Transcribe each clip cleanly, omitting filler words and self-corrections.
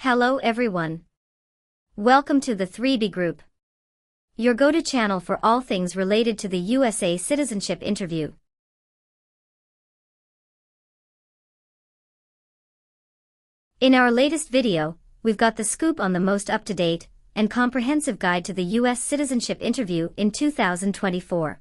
Hello everyone. Welcome to the 3B Group, your go-to channel for all things related to the USA citizenship interview. In our latest video, we've got the scoop on the most up-to-date and comprehensive guide to the US citizenship interview in 2024.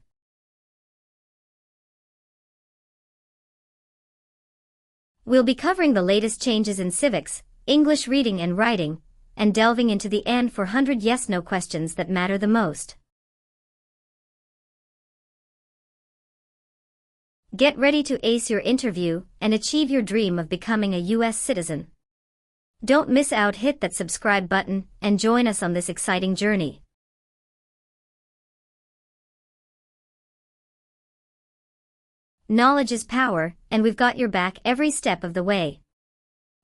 We'll be covering the latest changes in civics, English reading and writing, and delving into the N-400 yes-no questions that matter the most. Get ready to ace your interview and achieve your dream of becoming a US citizen. Don't miss out, hit that subscribe button and join us on this exciting journey. Knowledge is power, and we've got your back every step of the way.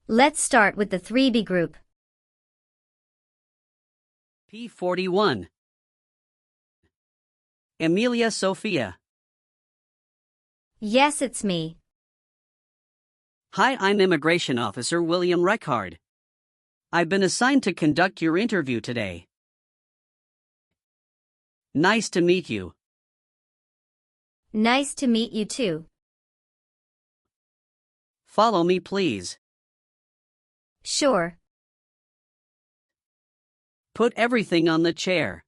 Let's start with the 3B Group. P41. Emilia Sophia. Yes, it's me. Hi, I'm Immigration Officer William Reckard. I've been assigned to conduct your interview today. Nice to meet you. Nice to meet you too. Follow me, please. Sure. Put everything on the chair.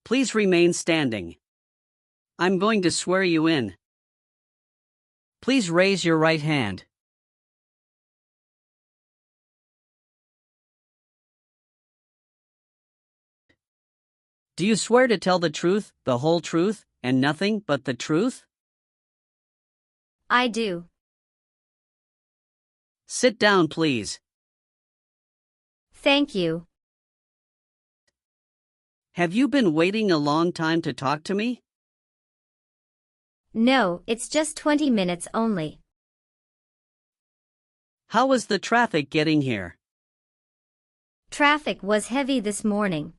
Please remain standing. I'm going to swear you in. Please raise your right hand. Do you swear to tell the truth, the whole truth, and nothing but the truth? I do. Sit down, please. Thank you. Have you been waiting a long time to talk to me? No, it's just 20 minutes only. How was the traffic getting here? Traffic was heavy this morning.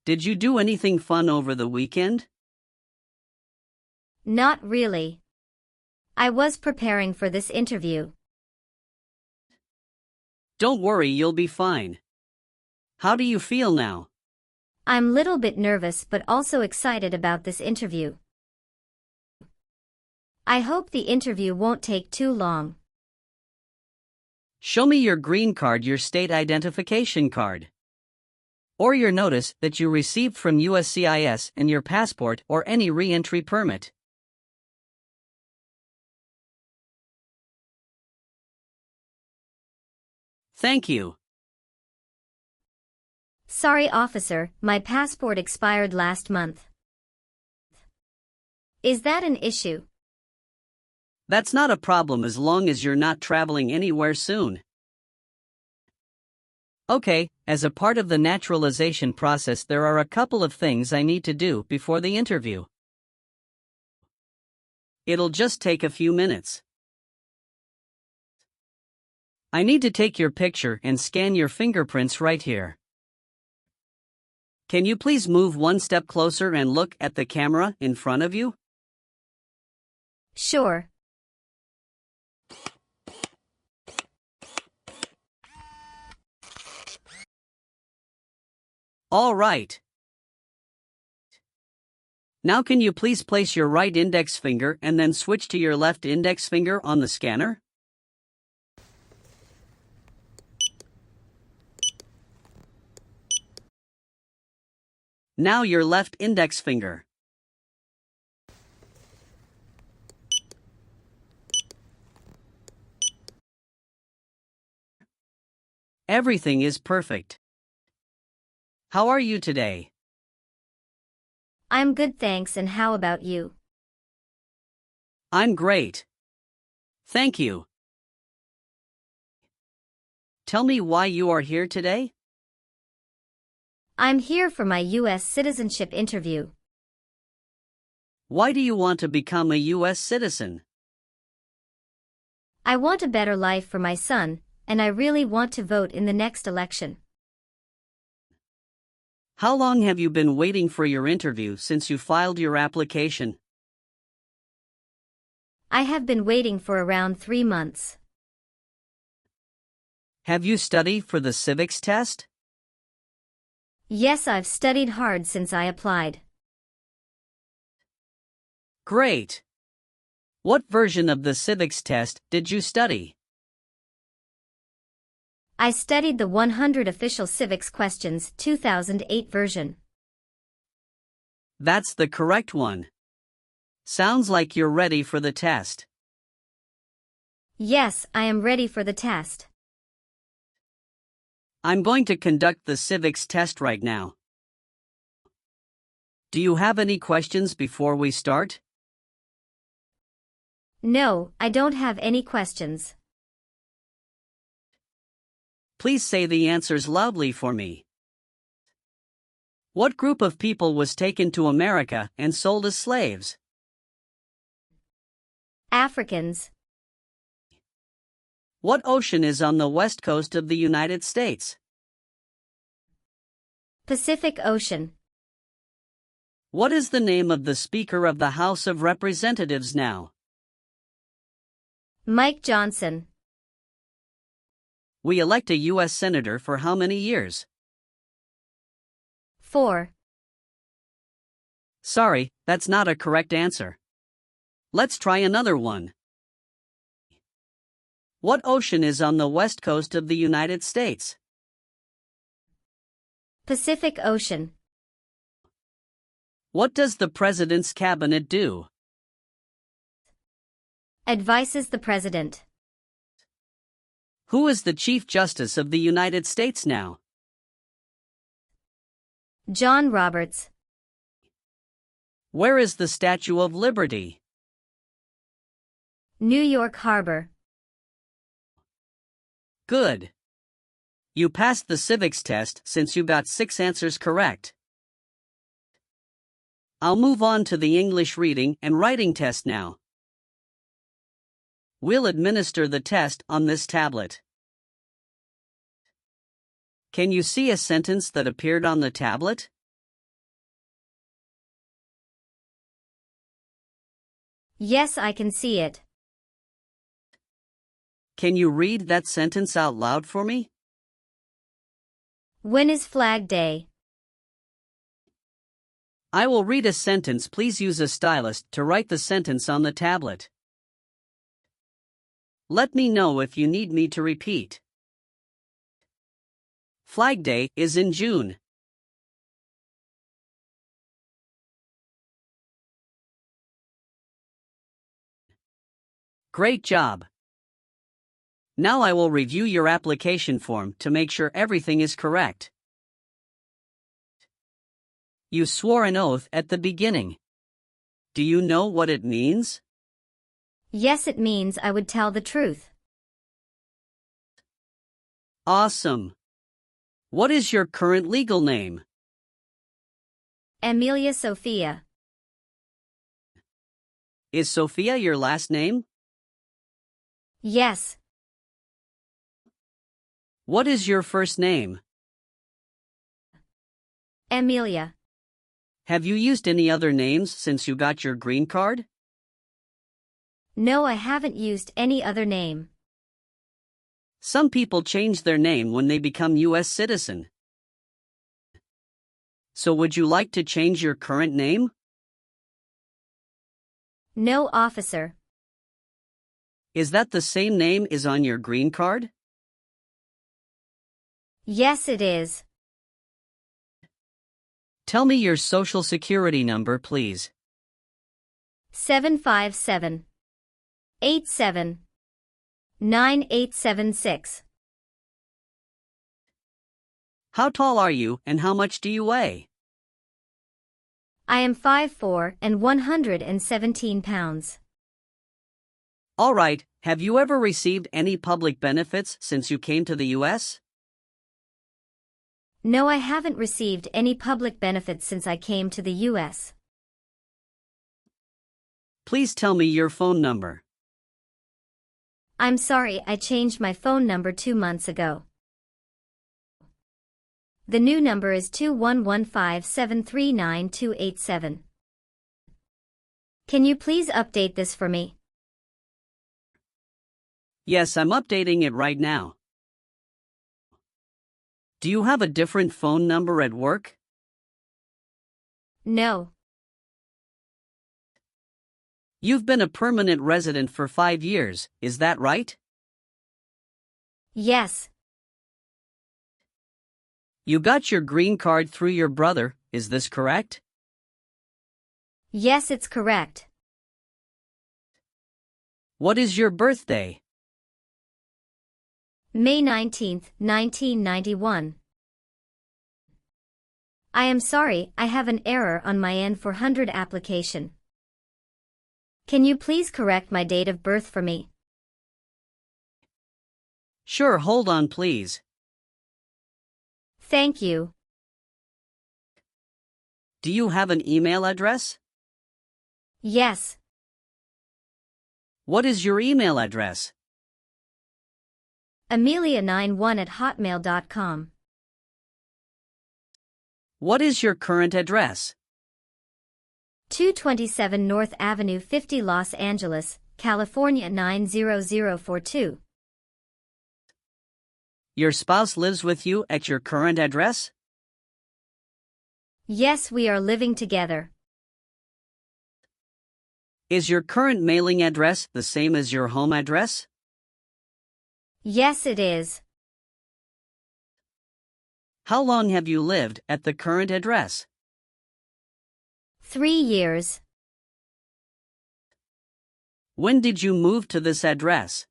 Did you do anything fun over the weekend? Not really. I was preparing for this interview. Don't worry, you'll be fine. How do you feel now? I'm a little bit nervous but also excited about this interview. I hope the interview won't take too long. Show me your green card, your state identification card, or your notice that you received from USCIS, and your passport or any re-entry permit. Thank you. Sorry, officer, my passport expired last month. Is that an issue? That's not a problem as long as you're not traveling anywhere soon. Okay, as a part of the naturalization process, there are a couple of things I need to do before the interview. It'll just take a few minutes. I need to take your picture and scan your fingerprints right here. Can you please move one step closer and look at the camera in front of you? Sure. All right. Now can you please place your right index finger and then switch to your left index finger on the scanner? Now your left index finger. Everything is perfect. How are you today? I'm good, thanks, and how about you? I'm great. Thank you. Tell me why you are here today? I'm here for my US citizenship interview. Why do you want to become a US citizen? I want a better life for my son, and I really want to vote in the next election. How long have you been waiting for your interview since you filed your application? I have been waiting for around 3 months. Have you studied for the civics test? Yes, I've studied hard since I applied. Great! What version of the civics test did you study? I studied the 100 Official Civics Questions 2008 version. That's the correct one. Sounds like you're ready for the test. Yes, I am ready for the test. I'm going to conduct the civics test right now. Do you have any questions before we start? No, I don't have any questions. Please say the answers loudly for me. What group of people was taken to America and sold as slaves? Africans. What ocean is on the west coast of the United States? Pacific Ocean. What is the name of the Speaker of the House of Representatives now? Mike Johnson. We elect a U.S. Senator for how many years? 4. Sorry, that's not a correct answer. Let's try another one. What ocean is on the west coast of the United States? Pacific Ocean. What does the President's cabinet do? Advises the President. Who is the Chief Justice of the United States now? John Roberts. Where is the Statue of Liberty? New York Harbor. Good. You passed the civics test since you got 6 answers correct. I'll move on to the English reading and writing test now. We'll administer the test on this tablet. Can you see a sentence that appeared on the tablet? Yes, I can see it. Can you read that sentence out loud for me? When is Flag Day? I will read a sentence. Please use a stylus to write the sentence on the tablet. Let me know if you need me to repeat. Flag Day is in June. Great job! Now I will review your application form to make sure everything is correct. You swore an oath at the beginning. Do you know what it means? Yes, it means I would tell the truth. Awesome! What is your current legal name? Amelia Sophia. Is Sophia your last name? Yes. What is your first name? Amelia. Have you used any other names since you got your green card? No, I haven't used any other name. Some people change their name when they become U.S. citizen. So would you like to change your current name? No, officer. Is that the same name is on your green card? Yes, it is. Tell me your social security number, please. 757 87 9876. How tall are you and how much do you weigh? I am 5'4" and 117 pounds. All right, have you ever received any public benefits since you came to the U.S.? No, I haven't received any public benefits since I came to the U.S. Please tell me your phone number. I'm sorry, I changed my phone number 2 months ago. The new number is 2115739287. Can you please update this for me? Yes, I'm updating it right now. Do you have a different phone number at work? No. You've been a permanent resident for 5 years, is that right? Yes. You got your green card through your brother, is this correct? Yes, it's correct. What is your birthday? May 19th, 1991. I am sorry, I have an error on my N-400 application. Can you please correct my date of birth for me? Sure, hold on please. Thank you. Do you have an email address? Yes. What is your email address? Amelia91@hotmail.com. What is your current address? 227 North Avenue 50 Los Angeles, California 90042. Your spouse lives with you at your current address? Yes, we are living together. Is your current mailing address the same as your home address? Yes, it is. How long have you lived at the current address? 3 years. When did you move to this address?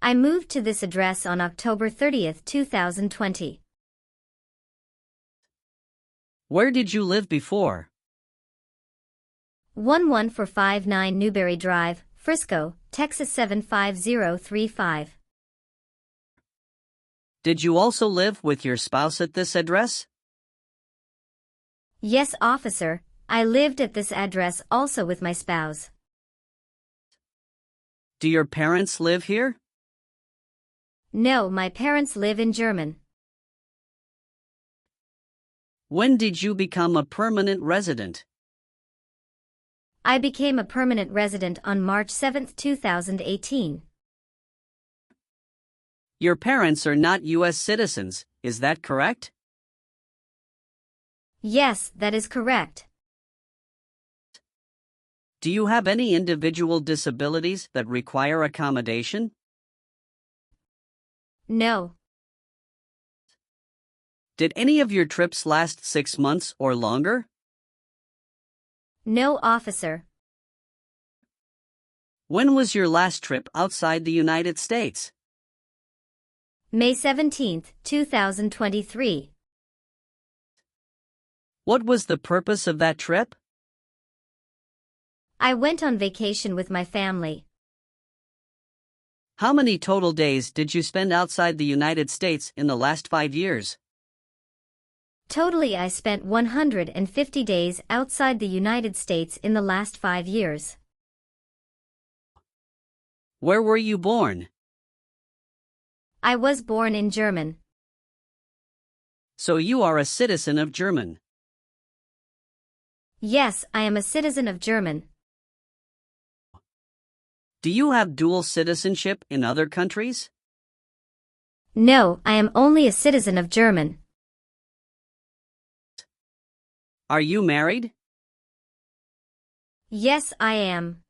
I moved to this address on October 30th, 2020. Where did you live before? 11459 Newberry Drive, Frisco, Texas 75035. Did you also live with your spouse at this address? Yes, officer, I lived at this address also with my spouse. Do your parents live here? No, my parents live in Germany. When did you become a permanent resident? I became a permanent resident on March 7, 2018. Your parents are not US citizens, is that correct? Yes, that is correct. Do you have any individual disabilities that require accommodation? No. Did any of your trips last 6 months or longer? No, officer. When was your last trip outside the United States? May 17, 2023. What was the purpose of that trip? I went on vacation with my family. How many total days did you spend outside the United States in the last 5 years? Totally, I spent 150 days outside the United States in the last 5 years. Where were you born? I was born in Germany. So you are a citizen of Germany. Yes, I am a citizen of Germany. Do you have dual citizenship in other countries? No, I am only a citizen of Germany. Are you married? Yes, I am.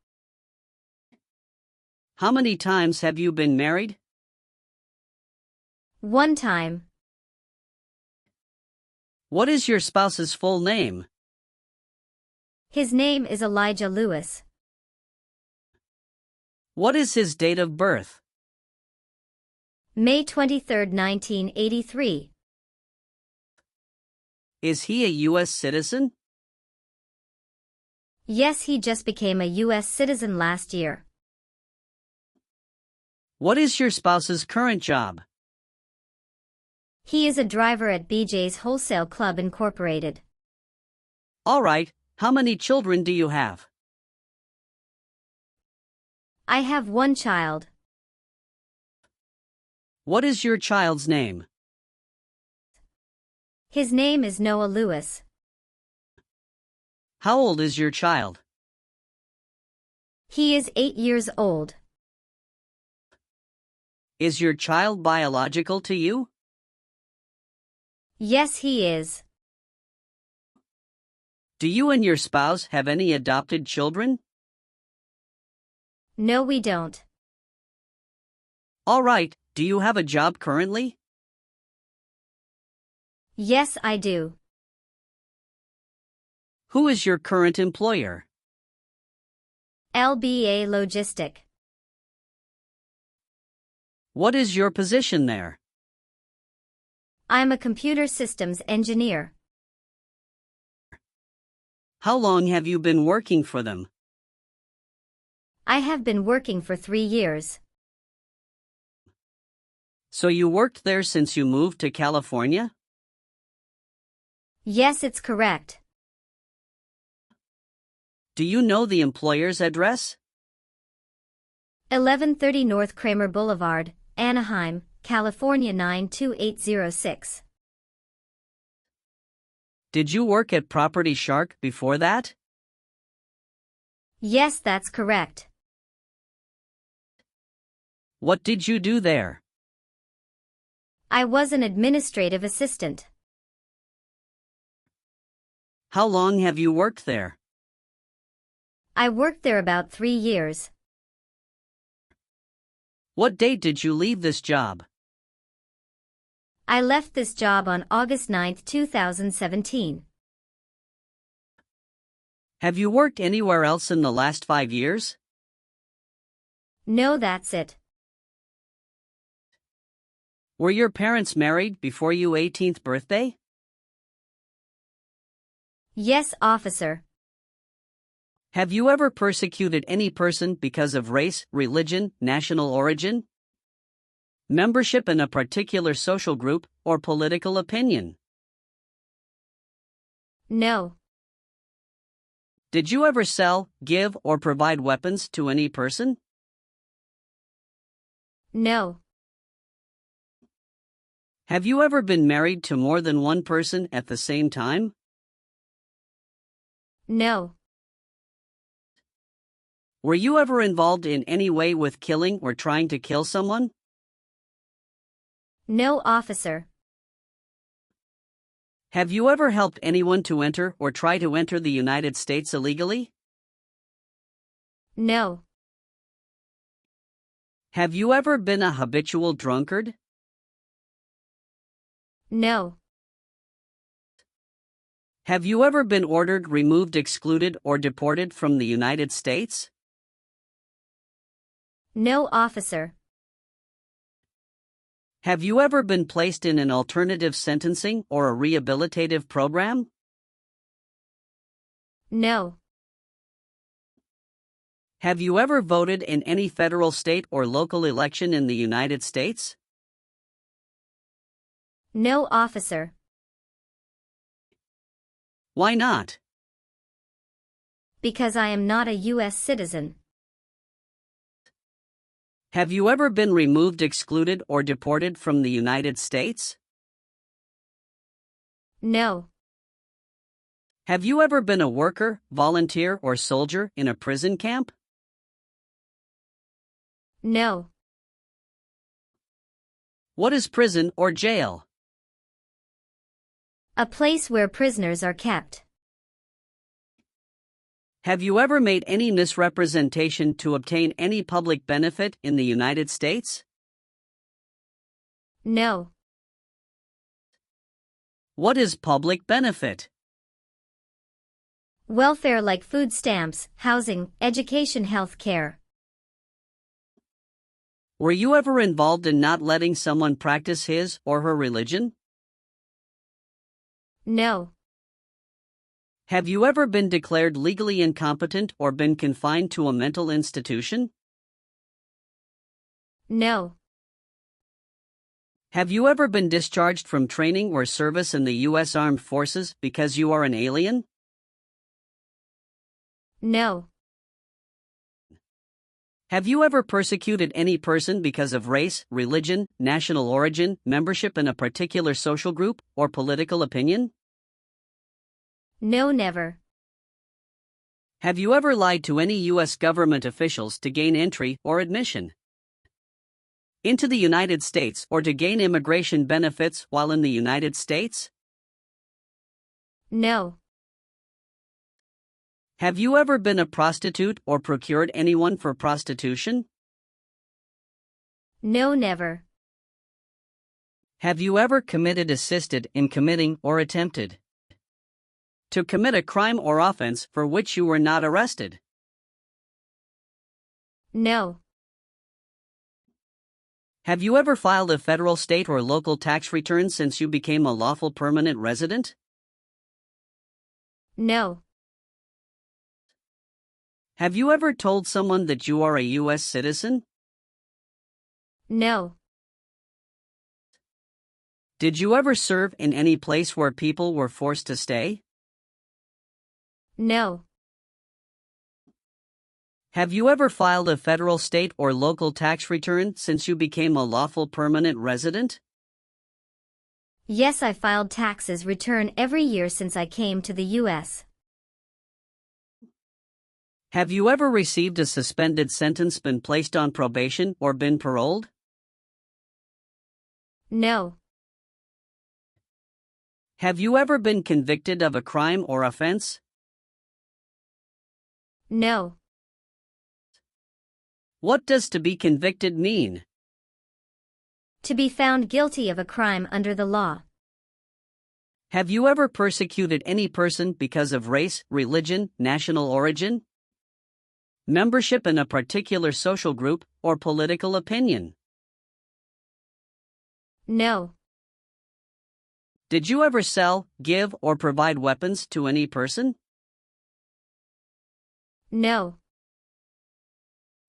How many times have you been married? 1 time. What is your spouse's full name? His name is Elijah Lewis. What is his date of birth? May 23, 1983. Is he a U.S. citizen? Yes, he just became a U.S. citizen last year. What is your spouse's current job? He is a driver at BJ's Wholesale Club Incorporated. All right, how many children do you have? I have 1 child. What is your child's name? His name is Noah Lewis. How old is your child? He is 8 years old. Is your child biological to you? Yes, he is. Do you and your spouse have any adopted children? No, we don't. All right, do you have a job currently? Yes, I do. Who is your current employer? LBA Logistic. What is your position there? I'm a computer systems engineer. How long have you been working for them? I have been working for 3 years. So you worked there since you moved to California? Yes, it's correct. Do you know the employer's address? 1130 North Kramer Boulevard, Anaheim, California 92806. Did you work at Property Shark before that? Yes, that's correct. What did you do there? I was an administrative assistant. How long have you worked there? I worked there about 3 years. What date did you leave this job? I left this job on August 9, 2017. Have you worked anywhere else in the last 5 years? No, that's it. Were your parents married before your 18th birthday? Yes, officer. Have you ever persecuted any person because of race, religion, national origin, membership in a particular social group, or political opinion? No. Did you ever sell, give, or provide weapons to any person? No. Have you ever been married to more than one person at the same time? No. Were you ever involved in any way with killing or trying to kill someone? No, officer. Have you ever helped anyone to enter or try to enter the United States illegally? No. Have you ever been a habitual drunkard? No. Have you ever been ordered, removed, excluded, or deported from the United States? No, officer. Have you ever been placed in an alternative sentencing or a rehabilitative program? No. Have you ever voted in any federal, state, or local election in the United States? No, officer. Why not? Because I am not a US citizen. Have you ever been removed, excluded, or deported from the United States? No. Have you ever been a worker, volunteer, or soldier in a prison camp? No. What is prison or jail? A place where prisoners are kept. Have you ever made any misrepresentation to obtain any public benefit in the United States? No. What is public benefit? Welfare like food stamps, housing, education, health care. Were you ever involved in not letting someone practice his or her religion? No. Have you ever been declared legally incompetent or been confined to a mental institution? No. Have you ever been discharged from training or service in the U.S. Armed Forces because you are an alien? No. Have you ever persecuted any person because of race, religion, national origin, membership in a particular social group, or political opinion? No, never. Have you ever lied to any U.S. government officials to gain entry or admission into the United States or to gain immigration benefits while in the United States? No. Have you ever been a prostitute or procured anyone for prostitution? No, never. Have you ever assisted in committing or attempted to commit a crime or offense for which you were not arrested? No. Have you ever filed a federal, state, or local tax return since you became a lawful permanent resident? No. Have you ever told someone that you are a US citizen? No. Did you ever serve in any place where people were forced to stay? No. Have you ever filed a federal, state, or local tax return since you became a lawful permanent resident? Yes, I filed taxes return every year since I came to the U.S. Have you ever received a suspended sentence, been placed on probation, or been paroled? No. Have you ever been convicted of a crime or offense? No. What does to be convicted mean? To be found guilty of a crime under the law. Have you ever persecuted any person because of race, religion, national origin, membership in a particular social group, or political opinion? No. Did you ever sell, give, or provide weapons to any person? No.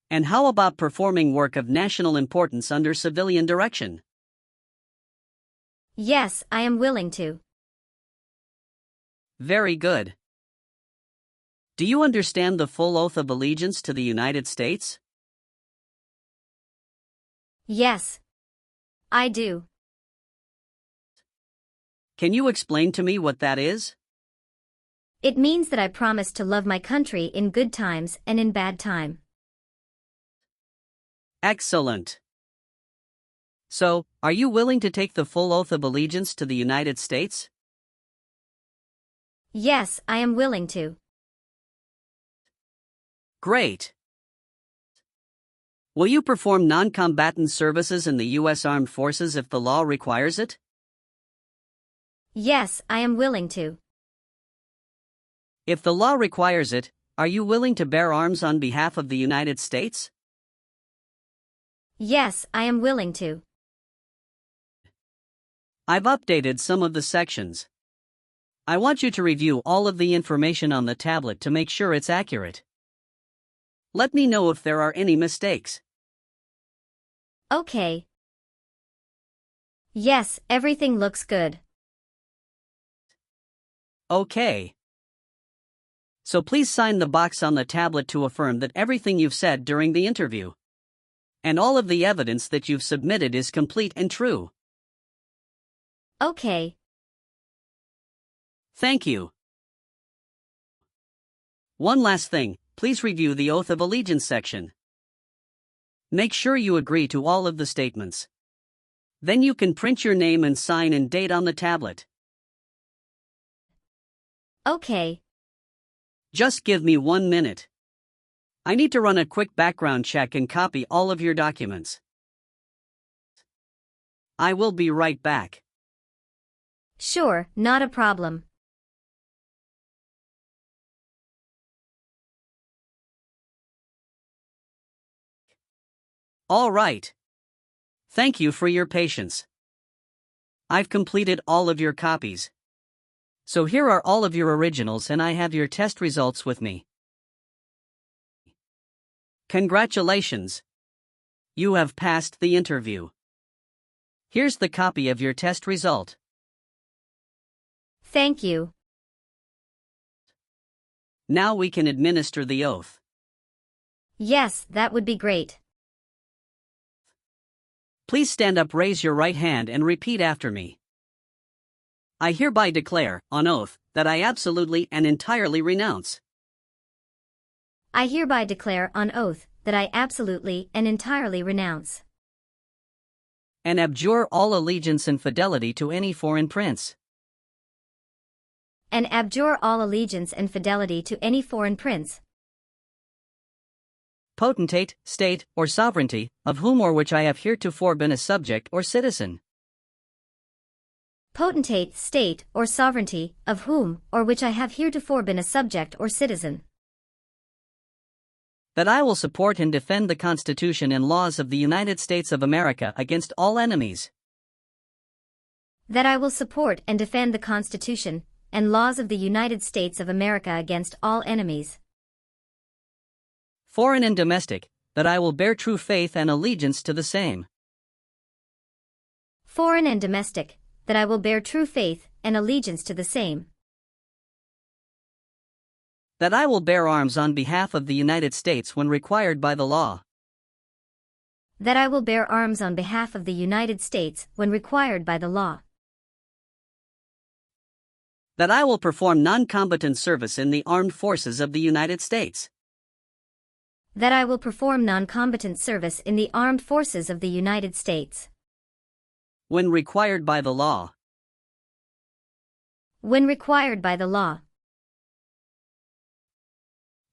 And how about performing work of national importance under civilian direction? Yes, I am willing to. Very good. Do you understand the full oath of allegiance to the United States? Yes. I do. Can you explain to me what that is? It means that I promise to love my country in good times and in bad time. Excellent. So, are you willing to take the full oath of allegiance to the United States? Yes, I am willing to. Great. Will you perform non-combatant services in the U.S. Armed Forces if the law requires it? Yes, I am willing to. If the law requires it, are you willing to bear arms on behalf of the United States? Yes, I am willing to. I've updated some of the sections. I want you to review all of the information on the tablet to make sure it's accurate. Let me know if there are any mistakes. Okay. Yes, everything looks good. Okay. So please sign the box on the tablet to affirm that everything you've said during the interview and all of the evidence that you've submitted is complete and true. Okay. Thank you. One last thing, please review the Oath of Allegiance section. Make sure you agree to all of the statements. Then you can print your name and sign and date on the tablet. Okay. Just give me 1 minute. I need to run a quick background check and copy all of your documents. I will be right back. Sure, not a problem. All right. Thank you for your patience. I've completed all of your copies. So here are all of your originals and I have your test results with me. Congratulations! You have passed the interview. Here's the copy of your test result. Thank you. Now we can administer the oath. Yes, that would be great. Please stand up, raise your right hand and repeat after me. I hereby declare, on oath, that I absolutely and entirely renounce. I hereby declare on oath that I absolutely and entirely renounce and abjure all allegiance and fidelity to any foreign prince, and abjure all allegiance and fidelity to any foreign prince, potentate, state, or sovereignty, of whom or which I have heretofore been a subject or citizen. Potentate, state, or sovereignty, of whom or which I have heretofore been a subject or citizen. That I will support and defend the Constitution and laws of the United States of America against all enemies. That I will support and defend the Constitution and laws of the United States of America against all enemies. Foreign and domestic, that I will bear true faith and allegiance to the same. Foreign and domestic, that I will bear true faith and allegiance to the same. That I will bear arms on behalf of the United States when required by the law. That I will bear arms on behalf of the United States when required by the law. That I will perform non-combatant service in the armed forces of the United States. That I will perform non-combatant service in the armed forces of the United States. When required by the law. When required by the law.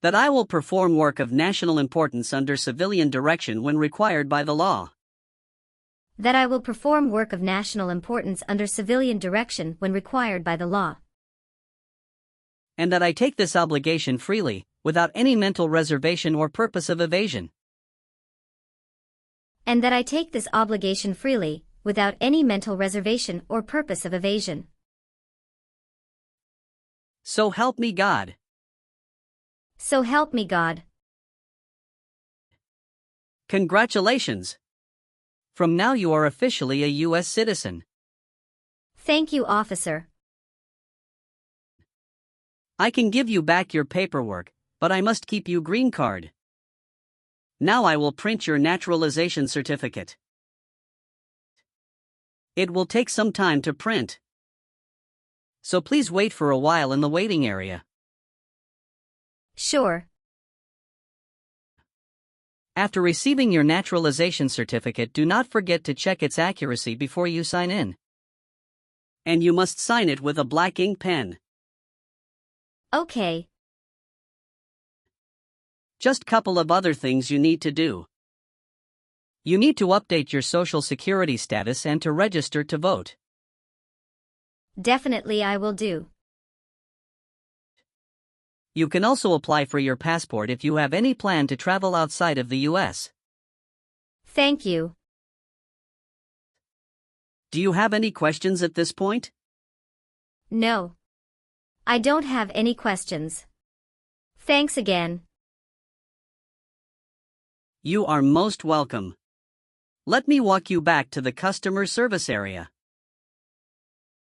That I will perform work of national importance under civilian direction when required by the law. That I will perform work of national importance under civilian direction when required by the law. And that I take this obligation freely, without any mental reservation or purpose of evasion. And that I take this obligation freely, without any mental reservation or purpose of evasion. So help me God. So help me God. Congratulations! From now you are officially a US citizen. Thank you, officer. I can give you back your paperwork, but I must keep you green card. Now I will print your naturalization certificate. It will take some time to print. So please wait for a while in the waiting area. Sure. After receiving your naturalization certificate, do not forget to check its accuracy before you sign in. And you must sign it with a black ink pen. Okay. Just couple of other things you need to do. You need to update your Social Security status and to register to vote. Definitely I will do. You can also apply for your passport if you have any plan to travel outside of the US. Thank you. Do you have any questions at this point? No. I don't have any questions. Thanks again. You are most welcome. Let me walk you back to the customer service area.